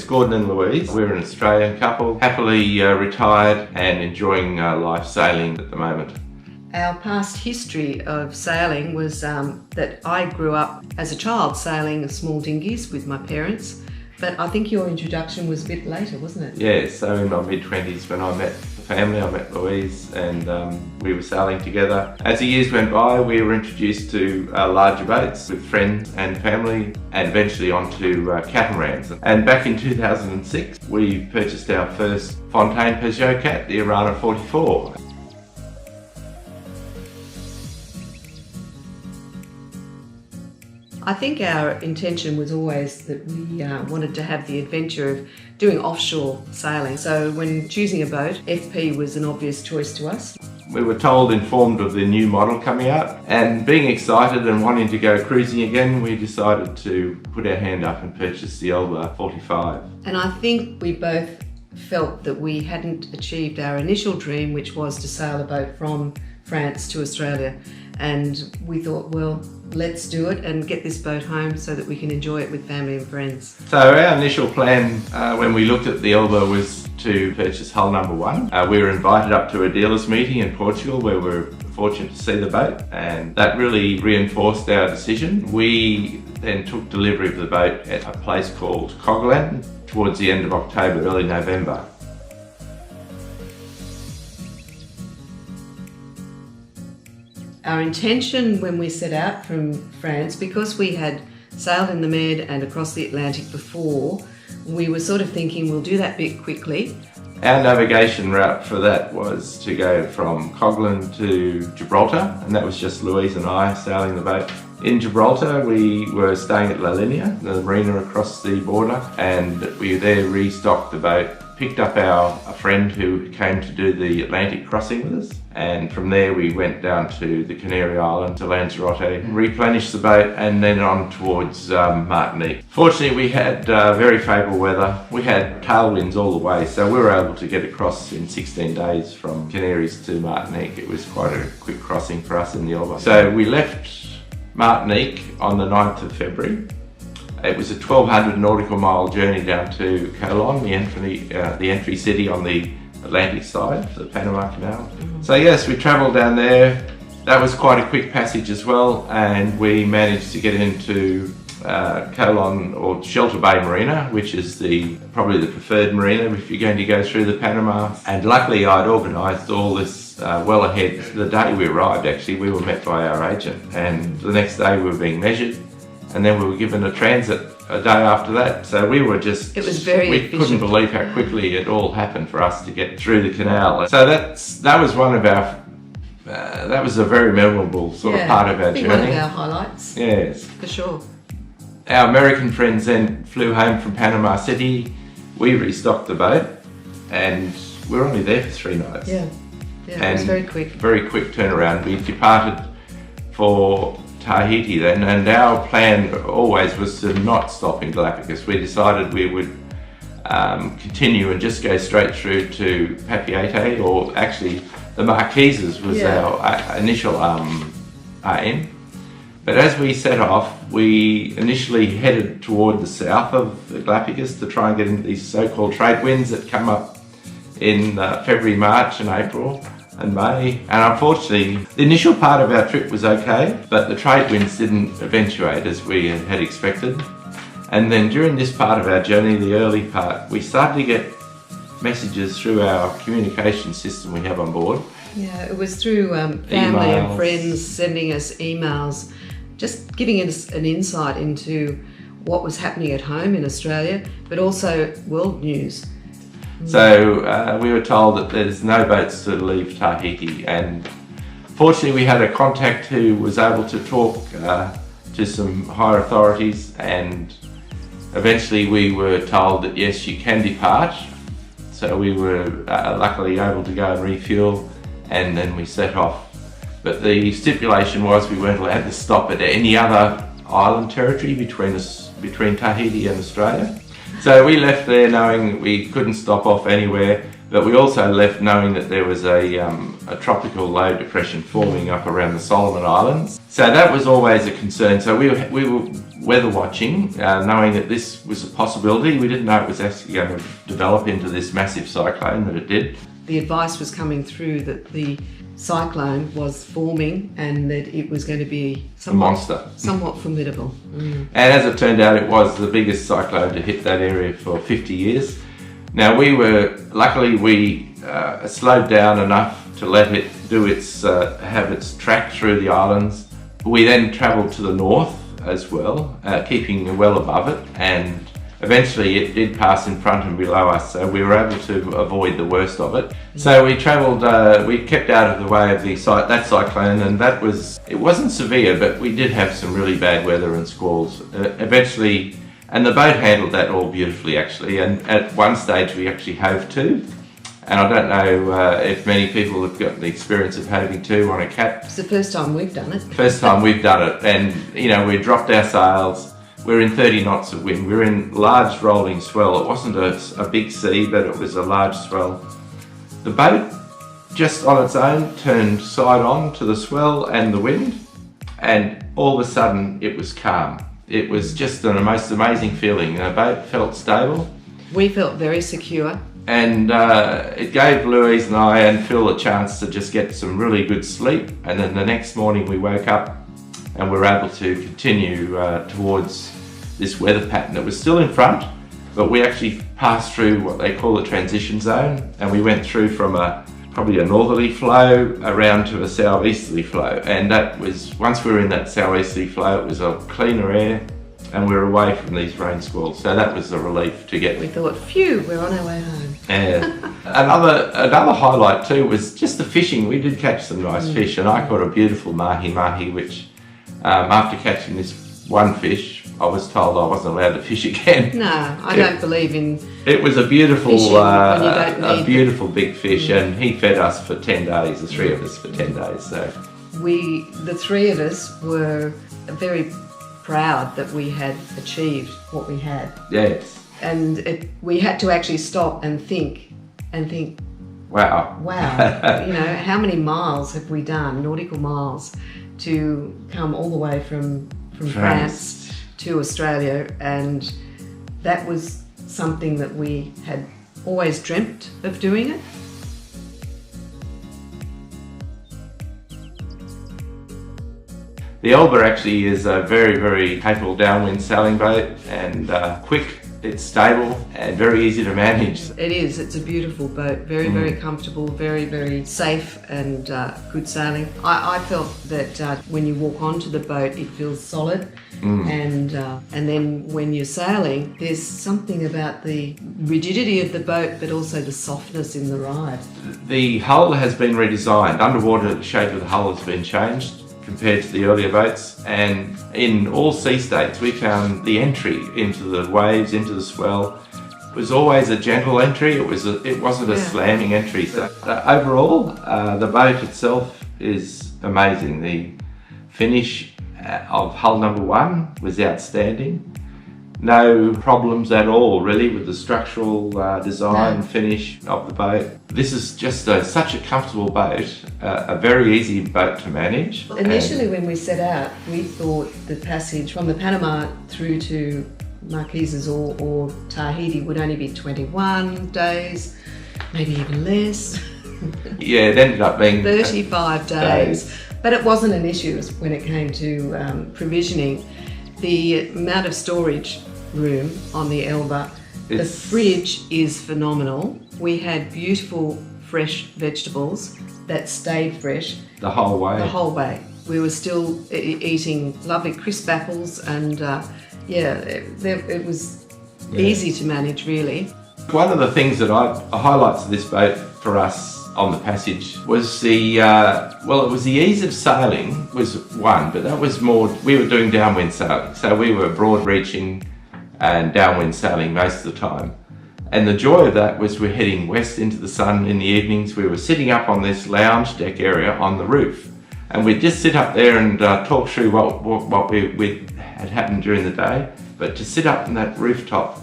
it's Gordon and Louise. We're an Australian couple, happily retired and enjoying life sailing at the moment. Our past history of sailing was that I grew up as a child sailing small dinghies with my parents, but I think your introduction was a bit later, wasn't it? Yeah, so in my mid-20s when I met the family, I met Louise, and we were sailing together. As the years went by, we were introduced to larger boats with friends and family, and eventually onto catamarans. And back in 2006, we purchased our first Fountaine Pajot cat, the Orana 44. I think our intention was always that we wanted to have the adventure of doing offshore sailing. So when choosing a boat, FP was an obvious choice to us. We were informed of the new model coming out, and being excited and wanting to go cruising again, we decided to put our hand up and purchase the Elba 45. And I think we both felt that we hadn't achieved our initial dream, which was to sail a boat from France to Australia. And we thought, well, let's do it and get this boat home so that we can enjoy it with family and friends. So our initial plan when we looked at the Elba was to purchase hull number 1. We were invited up to a dealers meeting in Portugal where we were fortunate to see the boat, and that really reinforced our decision. We then took delivery of the boat at a place called Cogolin towards the end of October, early November. Our intention when we set out from France, because we had sailed in the Med and across the Atlantic before, we were sort of thinking we'll do that bit quickly. Our navigation route for that was to go from Cogolin to Gibraltar, and that was just Louise and I sailing the boat. In Gibraltar we were staying at La Linea, the marina across the border, and we there restocked the boat, picked up a friend who came to do the Atlantic crossing with us, and from there we went down to the Canary Islands, to Lanzarote, replenished the boat, and then on towards Martinique. Fortunately we had very favourable weather. We had tailwinds all the way, so we were able to get across in 16 days from Canaries to Martinique. It was quite a quick crossing for us in the Elba. So we left Martinique on the 9th of February. It was a 1,200 nautical mile journey down to Cogolin, the entry city on the Atlantic side of the Panama Canal. So yes, we travelled down there. That was quite a quick passage as well, and we managed to get into Cogolin, or Shelter Bay Marina, which is probably the preferred marina if you're going to go through the Panama. And luckily I'd organised all this well ahead. The day we arrived, actually, we were met by our agent, and the next day we were being measured, and then we were given a transit a day after that. So we were just, it was very efficient. Couldn't believe how quickly it all happened for us to get through the canal. So that was one of our, that was a very memorable sort of part of our journey. One of our highlights. Yes. For sure. Our American friends then flew home from Panama City. We restocked the boat, and we were only there for 3 nights. Yeah, it was very quick. Very quick turnaround. We departed for Tahiti then, and our plan always was to not stop in Galapagos. We decided we would continue and just go straight through to Papeete, or actually the Marquises was our initial aim. But as we set off, we initially headed toward the south of the Galapagos to try and get into these so-called trade winds that come up in February, March and April and May. And unfortunately, the initial part of our trip was okay, but the trade winds didn't eventuate as we had expected. And then during this part of our journey, the early part, we started to get messages through our communication system we have on board. Yeah, it was through family and friends sending us emails, just giving us an insight into what was happening at home in Australia, but also world news. So we were told that there's no boats to leave Tahiti, and fortunately we had a contact who was able to talk to some higher authorities, and eventually we were told that yes, you can depart. So we were luckily able to go and refuel, and then we set off. But the stipulation was we weren't allowed to stop at any other island territory between Tahiti and Australia. So we left there knowing we couldn't stop off anywhere, But we also left knowing that there was a tropical low depression forming up around the Solomon Islands. So that was always a concern. So we were weather watching, knowing that this was a possibility. We didn't know it was actually going to develop into this massive cyclone that it did. The advice was coming through that the cyclone was forming and that it was going to be somewhat formidable. And as it turned out, it was the biggest cyclone to hit that area for 50 years. Now luckily we slowed down enough to let it do have its track through the islands. We then travelled to the north as well, keeping well above it, and eventually it did pass in front and below us, so we were able to avoid the worst of it. So we travelled, we kept out of the way of that cyclone, and it wasn't severe, but we did have some really bad weather and squalls. Eventually, and the boat handled that all beautifully actually, and at one stage we actually hove to. And I don't know if many people have got the experience of hoving to on a cat. It's the first time we've done it. First time we've done it, and we dropped our sails. We're in 30 knots of wind. We're in large rolling swell. It wasn't a big sea, but it was a large swell. The boat, just on its own, turned side on to the swell and the wind, and all of a sudden it was calm. It was just the most amazing feeling. The boat felt stable. We felt very secure. And it gave Louise and I and Phil a chance to just get some really good sleep. And then the next morning we woke up and we were able to continue towards this weather pattern that was still in front, but we actually passed through what they call a transition zone, and we went through from probably a northerly flow around to a southeasterly flow. And that was, once we were in that southeasterly flow, it was a cleaner air, and we were away from these rain squalls. So that was a relief to get. We thought, phew, we're on our way home. Yeah. Another highlight too was just the fishing. We did catch some nice fish, and I caught a beautiful mahi-mahi, which after catching this one fish, I was told I wasn't allowed to fish again. No, I don't believe in. It was a beautiful, beautiful big fish, and he fed us for 10 days, the three of us for 10 days. So the three of us were very proud that we had achieved what we had. Yes. And we had to actually stop and think. Wow. How many miles have we done, nautical miles, to come all the way from France to Australia, and that was something that we had always dreamt of doing it. The Elba actually is a very, very capable downwind sailing boat, and quick. It's stable and very easy to manage. It is. It's a beautiful boat. Very, very comfortable, very, very safe, and good sailing. I felt that when you walk onto the boat, it feels solid. And then when you're sailing, there's something about the rigidity of the boat, but also the softness in the ride. The hull has been redesigned. Underwater, the shape of the hull has been changed compared to the earlier boats, and in all sea states we found the entry into the waves, into the swell, was always a gentle entry. It wasn't a slamming entry. So overall, the boat itself is amazing. The finish of hull number 1 was outstanding. No problems at all really with the structural design finish of the boat. This is just such a comfortable boat, a very easy boat to manage. Initially when we set out, we thought the passage from the Panama through to Marquesas or Tahiti would only be 21 days, maybe even less. Yeah, it ended up being 35 days. But it wasn't an issue when it came to provisioning. The amount of storage room on the Elba, the fridge is phenomenal. We had beautiful fresh vegetables that stayed fresh the whole way. We were still eating lovely crisp apples, and it was easy to manage really. One of the things that highlights of this boat for us on the passage was it was the ease of sailing was one, but that was more, we were doing downwind sailing, so we were broad reaching and downwind sailing most of the time. And the joy of that was we're heading west into the sun in the evenings. We were sitting up on this lounge deck area on the roof, and we'd just sit up there and talk through what we had happened during the day. But to sit up on that rooftop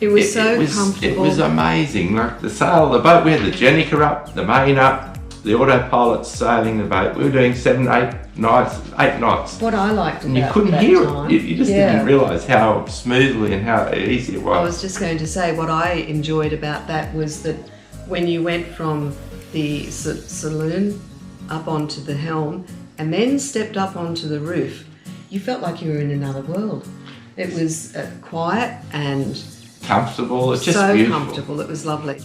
It was comfortable. It was amazing. Like the sail, the boat, we had the Jenica up, the main up, the autopilot sailing the boat. We were doing 8 knots. What I liked about And you couldn't that hear time, it. You just didn't realise how smoothly and how easy it was. I was just going to say, what I enjoyed about that was that when you went from the saloon up onto the helm and then stepped up onto the roof, you felt like you were in another world. It was quiet and comfortable. It's just so beautiful. comfortable. It was lovely.